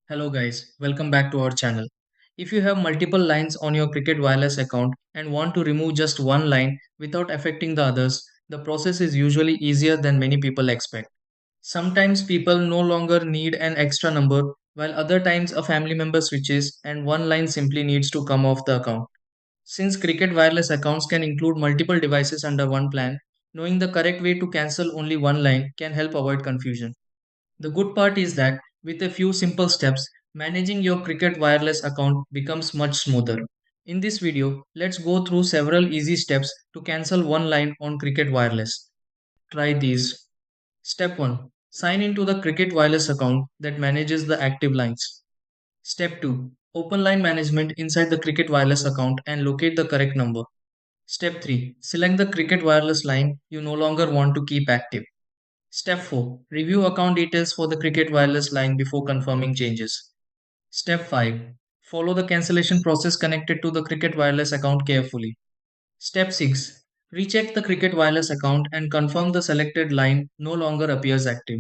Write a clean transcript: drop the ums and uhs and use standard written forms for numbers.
Hello guys, welcome back to our channel. If you have multiple lines on your Cricket Wireless account and want to remove just one line without affecting the others, the process is usually easier than many people expect. Sometimes people no longer need an extra number, while other times a family member switches and one line simply needs to come off the account. Since Cricket Wireless accounts can include multiple devices under one plan, knowing the correct way to cancel only one line can help avoid confusion. The good part is that with a few simple steps, managing your Cricket Wireless account becomes much smoother. In this video, let's go through several easy steps to cancel one line on Cricket Wireless. Try these. Step 1. Sign into the Cricket Wireless account that manages the active lines. Step 2. Open line management inside the Cricket Wireless account and locate the correct number. Step 3. Select the Cricket Wireless line you no longer want to keep active. Step 4. Review account details for the Cricket Wireless line before confirming changes. Step 5. Follow the cancellation process connected to the Cricket Wireless account carefully. Step 6. Recheck the Cricket Wireless account and confirm the selected line no longer appears active.